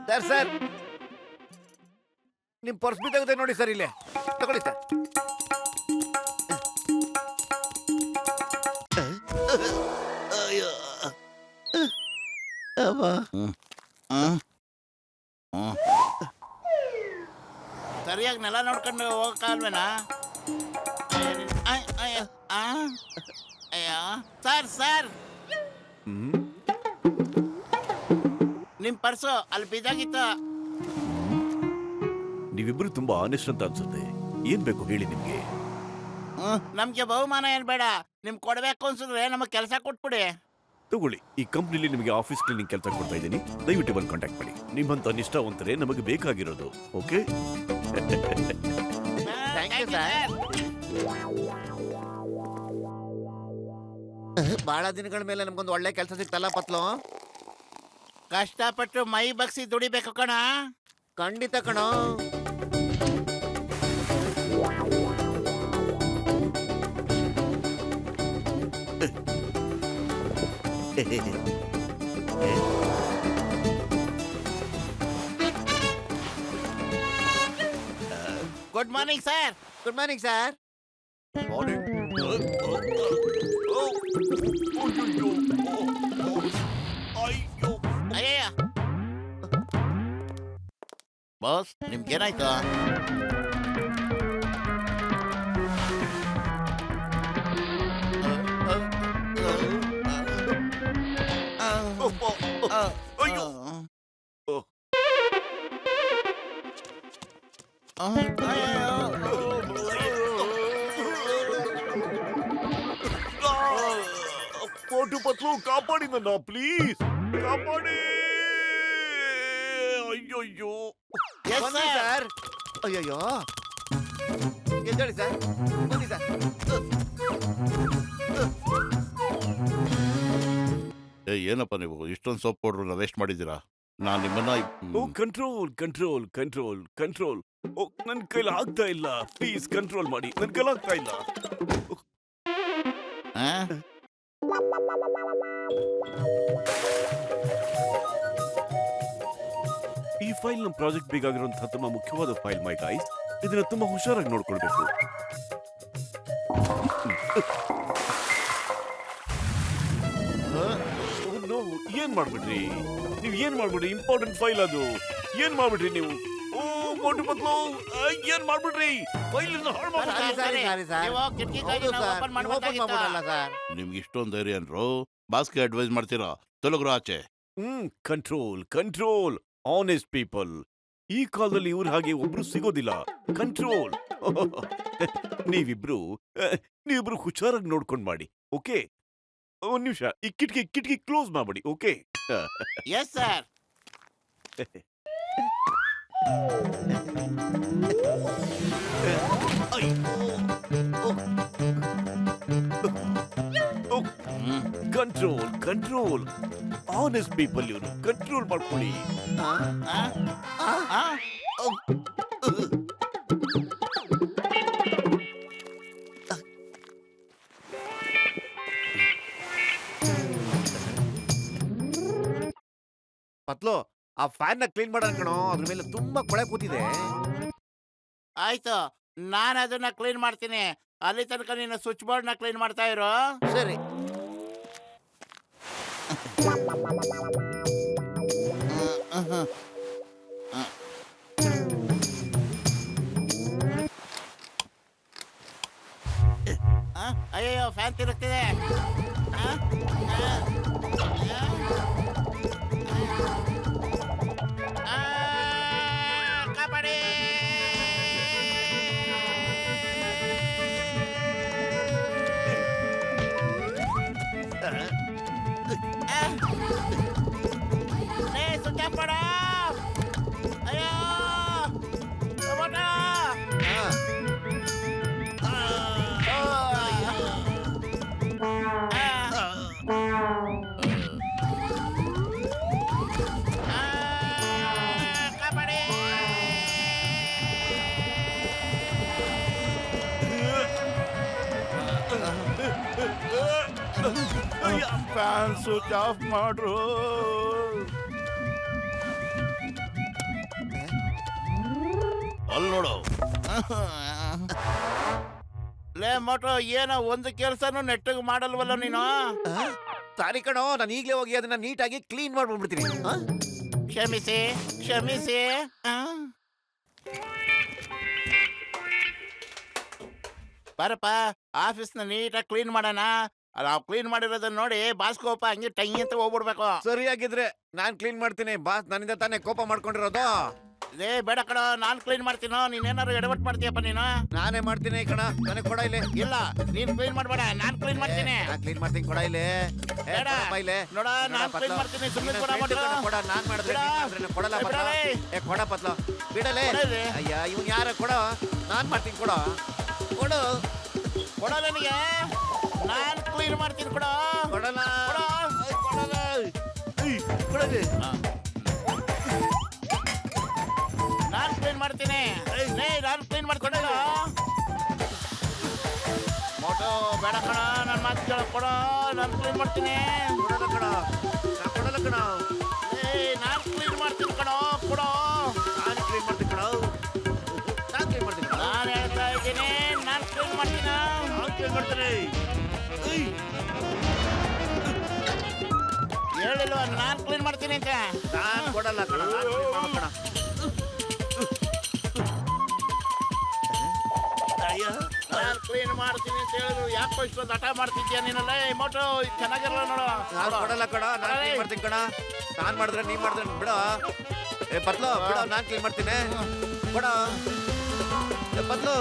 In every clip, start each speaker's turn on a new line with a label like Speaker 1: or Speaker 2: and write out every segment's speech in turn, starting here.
Speaker 1: Sir sir ನಿಮ್ purse ಬಿದ್ದಾಗುತ್ತೆ ನೋಡಿ sir, ಇಲ್ಲೇ ತಗೊಳ್ಳಿ ಸರ್.
Speaker 2: ಸರಿಯಾಗಿ ನೆಲ ನೋಡ್ಕೊಂಡು ಹೋಗಕ್ಕಾಲ್ವೇನಾ? ಅಯ್ಯೋ ಸರ್ ಸರ್, ನಿಮ್ ಪರ್ಸು ಅಲ್ಲಿ ಬಿದ್ದಾಗಿತ್ತು.
Speaker 3: ನೀವಿಬ್ರು ತುಂಬಾ ಆನೆಸ್ಟ್ ಅಂತ ಅನ್ಸುತ್ತೆ. ಏನ್ ಬೇಕು ಹೇಳಿ ನಿಮ್ಗೆ?
Speaker 2: ನಮ್ಗೆ ಬಹುಮಾನ ಏನ್ ಬೇಡ, ನಿಮ್ ಕೊಡ್ಬೇಕು ಅನ್ಸಿದ್ರೆ ನಮಗ್ ಕೆಲಸ ಕೊಟ್ಬಿಡಿ.
Speaker 3: ತಗೊಳ್ಳಿ, ಈ ಕಂಪ್ನಿಲಿ ನಿಮಗೆ ಆಫೀಸ್ ಕ್ಲೀನಿಂಗ್ ಕೆಲಸ ಕೊಡ್ತಾ ಇದ್ದೀನಿ. ದಯವಿಟ್ಟು ಬಂದು ಕಾಂಟ್ಯಾಕ್ಟ್ ಮಾಡಿ. ನಿಮ್ಮಂತ ನಿಷ್ಠಾವಂತರೇ ನಮಗೆ ಬೇಕಾಗಿರೋದು. ಓಕೆ?
Speaker 1: ಬಹಳ ದಿನಗಳ ಮೇಲೆ ನಮ್ಗೊಂದು ಒಳ್ಳೆ ಕೆಲಸ ಸಿಕ್ತಲ್ಲ ಪತ್ಲು.
Speaker 2: ಕಷ್ಟಪಟ್ಟು ಮೈ ಬಗ್ಸಿ ದುಡಿಬೇಕು ಕಣ.
Speaker 1: ಖಂಡಿತ ಕಣೋ.
Speaker 2: Good morning sir.
Speaker 1: Good morning sir.
Speaker 2: ಅಯ್ಯಯ್ಯ ಬಾಸ್, ನಿಮ್ಗೇನಾಯ್ತು?
Speaker 3: ಕೋಟು ಪತ್ಲು, ಕಾಪಾಡಿ ನನ್ನ ಪ್ಲೀಸ್, ಕಾಪಾಡಿ. ಅಯ್ಯಯ್ಯೋ
Speaker 1: ಸರ್, ಅಯ್ಯಯ್ಯೋ, ಎದ್ದೇಳಿ ಸರ್, ಬನ್ನಿ ಸರ್.
Speaker 4: ಏನಪ್ಪ ನೀವು ಇಷ್ಟೊಂದು ಸೋಪ್ ಪೌಡ್ರನ್ನ ವೇಸ್ಟ್ ಮಾಡಿದ್ದೀರಾ? ನಾನು ನಿಮ್ಮನ್ನ
Speaker 3: ಕಂಟ್ರೋಲ್ ಕಂಟ್ರೋಲ್ ಕಂಟ್ರೋಲ್ ಕಂಟ್ರೋಲ್. ನನ್ ಕೈಲಿ ಆಗ್ತಾ ಇಲ್ಲ, ಪ್ಲೀಸ್ ಕಂಟ್ರೋಲ್ ಮಾಡಿ. ನನ್ ಕೈಲಿ ಆಗ್ತಾ ಇಲ್ಲ. ಈ ಫೈಲ್ ನಮ್ಮ ಪ್ರಾಜೆಕ್ಟ್ ಬೇಕಾಗಿರುವಂತಹ ತುಂಬಾ ಮುಖ್ಯವಾದ ಫೈಲ್ ಮೈ ಗೈಸ್. ಇದನ್ನ ತುಂಬಾ ಹುಷಾರಾಗಿ ನೋಡ್ಕೊಳ್ಬೇಕು. ಏನ್ ಮಾಡ್ಬಿಟ್ರಿ ನೀವು? ಏನ್ ಮಾಡ್ಬಿಟ್ರಿ? ಇಂಪಾರ್ಟೆಂಟ್ ಫೈಲ್ ಅದು. ಏನ್ ಮಾಡ್ಬಿಟ್ರಿ ನೀವು? ಓ ಕೋಟು ಪತ್ಲು, ಏನ್ ಮಾಡ್ಬಿಟ್ರಿ? ಫೈಲ್ ಹಾಳು
Speaker 4: ನಿಮ್ಗೆ ಇಷ್ಟೊಂದು ಧೈರ್ಯ ಅನ್ರು? ಬಾಸ್ಗೆ ಅಡ್ವೈಸ್ ಮಾಡ್ತೀರಾ? ತೊಲಗ್ರು ಆಚೆ.
Speaker 3: Control control. Honest people. ಈ ಕಾಲದಲ್ಲಿ ಇವ್ರ ಹಾಗೆ ಒಬ್ರು ಸಿಗೋದಿಲ್ಲ. ಕಂಟ್ರೋಲ್. ನೀವಿಬ್ರು ಹುಷಾರಾಗಿ ನೋಡ್ಕೊಂಡ್ ಮಾಡಿ. ಓಕೆ? ಒಂದ್ ನಿಮಿಷ, ಈ ಕಿಟಕಿ ಕ್ಲೋಸ್ ಮಾಡ್ಬಿಡಿ. Okay?
Speaker 2: Yes sir.
Speaker 3: Control control. Honest people ಇವರು. ಕಂಟ್ರೋಲ್ ಮಾಡ್ಕೊಳ್ಳಿ.
Speaker 1: ಪತ್ಲು, ಆ ಫ್ಯಾನ್ ನ ಕ್ಲೀನ್ ಮಾಡೋಣ ಕಣೋ. ಅದ್ರ ಮೇಲೆ ತುಂಬಾ ಕೊಳೆ ಕೂತಿದೆ.
Speaker 2: ಆಯ್ತು, ನಾನು ಅದನ್ನ ಕ್ಲೀನ್ ಮಾಡ್ತೀನಿ. ಅಲ್ಲಿ ತನಕ ನೀನು ಸ್ವಿಚ್ ಬೋರ್ಡ್ ನ ಕ್ಲೀನ್ ಮಾಡ್ತಾ ಇರೋ.
Speaker 1: ಸರಿ.
Speaker 2: ಅಯ್ಯೋ, ಫ್ಯಾನ್ ತಿರುಗ್ತಿದೆ. ಕಾಪಾಡಿ. ಸ್ವಿಚ್ ಆಫ್ ಮಾಡ. ಅಯ್ಯೋ ಫ್ಯಾನ್ ಸ್ವಿಚ್ ಆಫ್ ಮಾಡ್ರು.
Speaker 4: ಅಲ್ಲಿ ನೋಡು.
Speaker 2: ಲೇ ಮೋಟು, ಏನೋ ಒಂದು ಕೆಲಸನೂ ನೆಟ್ಟಗೆ ಮಾಡಲ್ವಲ್ಲ ನೀನು.
Speaker 1: ಸಾರಿ ಕಣೋ, ನಾನು ಈಗಲೇ ಹೋಗಿ ಅದನ್ನ ನೀಟಾಗಿ ಕ್ಲೀನ್ ಮಾಡ್ಬಿಡ್ತೀನಿ.
Speaker 2: ಕ್ಷಮಿಸಿ ಕ್ಷಮಿಸಿ. ಬರಪ್ಪ, ಆಫೀಸ್ನ ನೀಟಾಗಿ ಕ್ಲೀನ್ ಮಾಡೋಣ. ನಾವು ಕ್ಲೀನ್ ಮಾಡಿರೋದನ್ನ ನೋಡಿ ಬಾಸ್ಕೋಪ ಹಂಗೆ ಟೈ ಅಂತ ಹೋಗ್ಬಿಡ್ಬೇಕು.
Speaker 1: ಸರಿಯಾಗಿದ್ರೆ ನಾನ್ ಕ್ಲೀನ್ ಮಾಡ್ತೀನಿ. ಬಾಸ್ ನನ್ನಿಂದ ತಾನೇ ಕೋಪ ಮಾಡ್ಕೊಂಡಿರೋದು.
Speaker 2: ಲೇ ಬೇಡ ಕಣ, ನಾನ್ ಕ್ಲೀನ್ ಮಾಡ್ತೀನೋ, ನೀನೇನಾದ್ರು ಎಡವಟ್ ಮಾಡ್ತೀಯಪ್ಪ ನೀನು.
Speaker 1: ನಾನೇ ಮಾಡ್ತೀನಿ ಕಣ, ನನಗೆ ಕೊಡ ಇಲ್ಲಿ.
Speaker 2: ಇಲ್ಲ, ನೀನ್ ಕ್ಲೀನ್ ಮಾಡ್ಬೇಡ, ನಾನ್ ಕ್ಲೀನ್ ಮಾಡ್ತೀನಿ.
Speaker 1: ನಾನ್ ಕ್ಲೀನ್ ಮಾಡ್ತೀನಿ, ಕೊಡ ಇಲ್ಲಿ.
Speaker 2: ಬೇಡ. ನೋಡ, ನಾನ್ ಕ್ಲೀನ್ ಮಾಡ್ತೀನಿ, ಸುಮ್ಮನೆ ಕೊಡ ಮಾಡು.
Speaker 1: ಕೊಡ, ನಾನ್ ಮಾಡಿದ್ರೆ ನೀನ್ ಮಾಡಿದ್ರೆ ನಾನ್ ಕೊಡಲ್ಲ ಪತ್ಲ. ಕೊಡ ಪತ್ಲ, ಬಿಡಲೇ.
Speaker 2: ಕೊಡಲೇ.
Speaker 1: ಅಯ್ಯ, ಇವ್ನು ಯಾರ ಕೊಡ, ನಾನ್ ಮಾಡ್ತೀನಿ. ಕೊಡ ಕೊಡು.
Speaker 2: ಕೊಡ ನನಗೆ, ನಾನ್ ಕ್ಲೀನ್ ಮಾಡ್ತೀನಿ. ಕೊಡ
Speaker 1: ಕೊಡಲ್ಲ.
Speaker 2: ಕೊಡ.
Speaker 1: ಕೊಡಲ್ಲ. ಕೊಡಲಿ.
Speaker 2: ನಾನ್ ಕ್ಲೀನ್ ಮಾಡ್ತೀನಿ. ನಾನ್ ಕ್ಲೀನ್ ಮಾಡ್ಕೊಡಲ್ಲ. ಮೋಟೋ ಬೇಡ ಕಣ, ನನ್ ಮಾತು ಕೇಳ. ಕೊಡ, ನಾನ್ ಕ್ಲೀನ್ ಮಾಡ್ತೀನಿ.
Speaker 1: ಕೊಡಲ್ಲ ಕಣ, ನಾ ಕೊಡಲ್ಲ ಕಣ.
Speaker 2: ನಾನ್ ಕ್ಲೀನ್ ಮಾಡ್ತೀನಿ ಕಣ. ಕೊಡ,
Speaker 1: ನಾನು ಕ್ಲೀನ್ ಮಾಡ್ತೀನಿ ಕಣ. ನಾನ್ ಕ್ಲೀನ್ ಮಾಡ್ತೀನಿ ಕಣ.
Speaker 2: ನಾನ್ ಹೇಳ್ತಾ ಇದ್ದೀನಿ, ನಾನ್ ಕ್ಲೀನ್ ಮಾಡ್ತೀನಿ.
Speaker 1: ನಾನ್ ಕ್ಲೀನ್ ಮಾಡ್ತೀನಿ.
Speaker 2: ಹೇಳಿಲ್ವಾ ನಾನ್ ಕ್ಲೀನ್ ಮಾಡ್ತೀನಿ ಅಂತ?
Speaker 1: ನಾನ್ ಕೊಡಲ್ಲ ಕಣ, ನಾನ್ ಕ್ಲೀನ್ ಮಾಡ್ಬೇಕು ಕಣ.
Speaker 2: ನಾನ್ ಕ್ಲೀನ್ ಮಾಡ್ತೀನಿ ಅಂತ ಹೇಳಿದ್ರು ಯಾಕೋ ಇಷ್ಟೊಂದು ಹಠ ಮಾಡ್ತಿದ್ಯಾ ನೀನಲ್ಲ? ಮೋಟೋ ಚೆನ್ನಾಗಿರಲ್ಲ ನೋಡು.
Speaker 1: ನಾನ್ ಕೊಡಲ್ಲ ಕಣ, ನಾನ್ ಕ್ಲೀನ್ ಮಾಡ್ತೀನಿ ಕಣ. ನಾನ್ ಮಾಡಿದ್ರೆ ನೀನ್ ಮಾಡಿದ್ರೆ ಬಿಡ. ಏ ಪತ್ಲು, ಬಿಡ, ನಾನ್ ಕ್ಲೀನ್ ಮಾಡ್ತೀನಿ. ಕೊಡ. ಏ ಪತ್ಲು.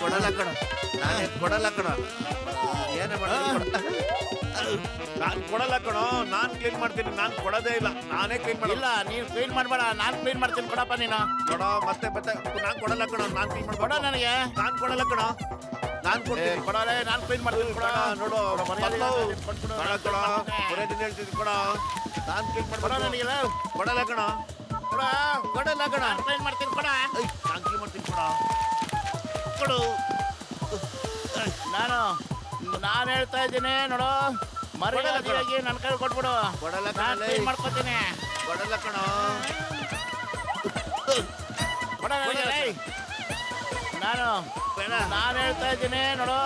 Speaker 1: ಕೊಡಲ್ಲ ಕಣ, ನಾನೇ ಕೊಡಲ್ಲ ಕಣ. ಏನೇ ಮಾಡಿದ್ರು ನಾನ್ ಕೊಡಲ್ಲ ಕಣೋ. ನಾನ್ ಕ್ಲೀನ್ ಮಾಡ್ತೀನಿ, ನಾನ್ ಕೊಡೋದೇ ಇಲ್ಲ. ನಾನೇ ಕ್ಲೀನ್ ಮಾಡಲ್ಲ.
Speaker 2: ಇಲ್ಲ, ನೀನ್ ಕ್ಲೀನ್ ಮಾಡ್ಬೇಡ, ನಾನ್ ಕ್ಲೀನ್ ಮಾಡ್ತೀನಿ. ಕೊಡಪ್ಪ ನೀನು.
Speaker 1: ನೋಡೋ, ಮತ್ತೆ ಮತ್ತೆ ನಾನ್ ಕೊಡಲ್ಲ ಕಣ. ನಾನ್ ಕ್ಲೀನ್
Speaker 2: ಕೊಡ
Speaker 1: ಮಾಡ್ಬೇಡ.
Speaker 2: ನನಗೆ.
Speaker 1: ನಾನ್ ಕೊಡಲ್ಲ ಕಣ. ನಾನ್ ಕೊಡ್ತೀನಿ.
Speaker 2: ಕೊಡಲೇ, ನಾನ್ ಕ್ಲೀನ್ ಮಾಡ್ತೀನಿ. ಕೊಡ
Speaker 1: ನೋಡು,
Speaker 2: ಮರ್ಯಾದೆ
Speaker 1: ಪತ್ಲು.
Speaker 2: ಕೊಟ್ಬಿಡು.
Speaker 1: ಬೇಡ ಕಣ, ಬರೋದಿನ ಹೇಳ್ತಿದ್ದೀನಿ ಕೊಡ. ನಾನ್ ಕ್ಲೀನ್
Speaker 2: ಕೊಡ
Speaker 1: ಮಾಡ್ಬೇಡ.
Speaker 2: ನನಗೆಲ್ಲ.
Speaker 1: ಕೊಡಲ್ಲ ಕಣ.
Speaker 2: ಕೊಡ,
Speaker 1: ಕೊಡಲ್ಲ ಕಣ.
Speaker 2: ನಾನ್ ಕ್ಲೀನ್ ಮಾಡ್ತೀನಿ. ಕೊಡ,
Speaker 1: ನಾನ್ ಕ್ಲೀನ್ ಮಾಡ್ತೀನಿ. ಕೊಡ ಕೊಡು.
Speaker 2: ನಾನು ಹೇಳ್ತಾ ಇದ್ದೀನಿ ನೋಡು, ಮರ್ಯಾದೆಯಾಗಿ ನನ್ನ ಕೈ ಕೊಟ್ಬಿಡು.
Speaker 1: ಕೊಡಲ್ಲ ಕಣ.
Speaker 2: ನಾನ್ ಕ್ಲೀನ್ ಮಾಡ್ಕೊತೀನಿ.
Speaker 1: ಕೊಡಲ್ಲ ಕಣ.
Speaker 2: ಕೊಡ ನನಗೆ. ನಾನು ಹೇಳ್ತಾ ಇದ್ದೀನಿ ನೋಡು,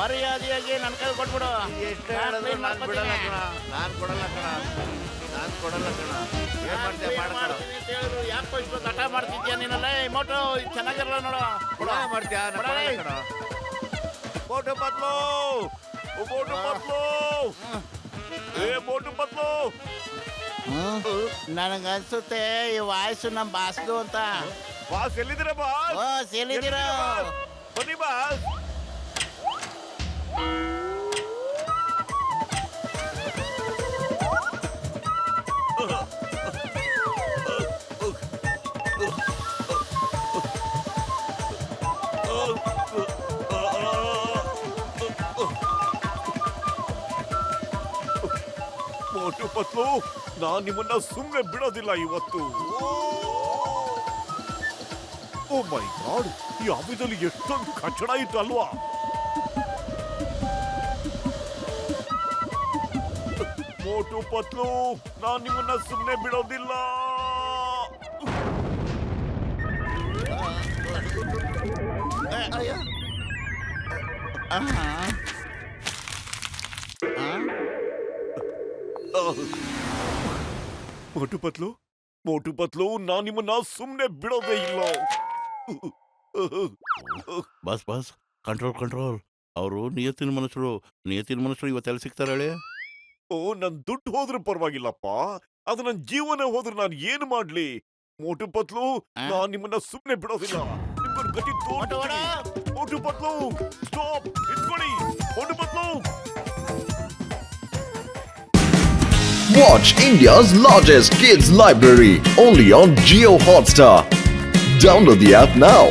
Speaker 2: ಮರ್ಯಾದೆಯಾಗಿ ನನ್ನ ಕೈ ಕೊಟ್ಬಿಡು.
Speaker 1: ಎಷ್ಟು
Speaker 2: ನಾನ್
Speaker 1: ಹೇಳಿದ್ರು
Speaker 2: ಕ್ಲೀನ್
Speaker 1: ನಾನ್ ಬಿಡಲ್ಲ
Speaker 2: ಮಾಡ್ಕೊತೀನಿ.
Speaker 1: ಕಣ. ನಾನ್ ಕೊಡಲ್ಲ ಕಣ. ನಾನ್ ಕೊಡಲ್ಲ ಕಣ. ಏನ್
Speaker 2: ನಾನ್
Speaker 1: ಮಾಡ್ತೀಯ
Speaker 2: ಕ್ಲೀನ್
Speaker 1: ಮಾಡ ಕಣ.
Speaker 2: ಮಾಡ್ತೀನಿ ಅಂತ ಹೇಳಿದ್ರು ಯಾಕೋ ಇಷ್ಟೊಂದು ಹಠ ಮಾಡ್ತಿದ್ಯಾ ನೀನಲ್ಲ? ಮೋಟೋ ಚೆನ್ನಾಗಿರಲ್ಲ ನೋಡು.
Speaker 1: ಕೊಡ ಮಾಡ್ತೀಯ, ನಾನ್ ಕೊಡಲ್ಲ ಕಣ. ಮೋಟು ಪತ್ಲು, ಮೋಟು ಪತ್ಲು. ಏ ಮೋಟು ಪತ್ಲು.
Speaker 2: ನನಗನ್ಸುತ್ತೆ ಈ ವಾಯ್ಸು ನಮ್ ಬಾಸ್ದು ಅಂತ.
Speaker 1: ಬಾಸ್ ಎಲ್ಲಿದ್ದೀರ ಬಾಸ್?
Speaker 2: ಓ, ಸೇಲಿದ್ದೀರಾ?
Speaker 1: ಬನ್ನಿ ಬಾಸ್. ಮೋಟು ಪತ್ಲು, ನಾನ್ ನಿಮ್ಮನ್ನ ಸುಮ್ಮನೆ ಬಿಡೋದಿಲ್ಲ ಇವತ್ತು. ಓ ಮೈ ಗಾಡ್, ಈ ಆಫೀಸಲ್ಲಿ ಎಷ್ಟೊಂದು ಕಚಡ ಇತ್ತು ಅಲ್ವಾ? ಮೋಟು ಪತ್ಲು, ನಾನ್ ನಿಮ್ಮನ್ನ ಸುಮ್ಮನೆ ಬಿಡೋದಿಲ್ಲ. ಮೋಟು ಪತ್ಲು, ಮೋಟು ಪತ್ಲು, ನಾನ್ ನಿಮ್ಮನ್ನ ಸುಮ್ಮನೆ ಬಿಡೋದೇ ಇಲ್ಲ.
Speaker 4: Boss boss, control control. ಅವರು ನಿಯತ್ತಿನ ಮನುಷ್ಯರು ಇವತ್ತೆಲ್ಲ ಸಿಗ್ತಾರೆ ಹೇಳಿ?
Speaker 1: ಓ, ನನ್ ದುಡ್ಡು ಹೋದ್ರೆ ಪರವಾಗಿಲ್ಲಪ್ಪ, ಅದು ನನ್ ಜೀವನ ಹೋದ್ರೆ ನಾನು ಏನು ಮಾಡ್ಲಿ? ಮೋಟು ಪತ್ಲು, ನಾನ್ ನಿಮ್ಮನ್ನ ಸುಮ್ಮನೆ ಬಿಡೋದಿಲ್ಲ. ನಿಮ್ಗೊಂದು ಗತಿ ತೋರ್ಸ್ತೀನಿ. ಮೋಟು ಪತ್ಲು, ಸ್ಟಾಪ್, ನಿಂತ್ಕೊಳ್ಳಿ. ಮೋಟು ಪತ್ಲು.
Speaker 5: Watch India's largest kids library only on Jio Hotstar. Download the app now.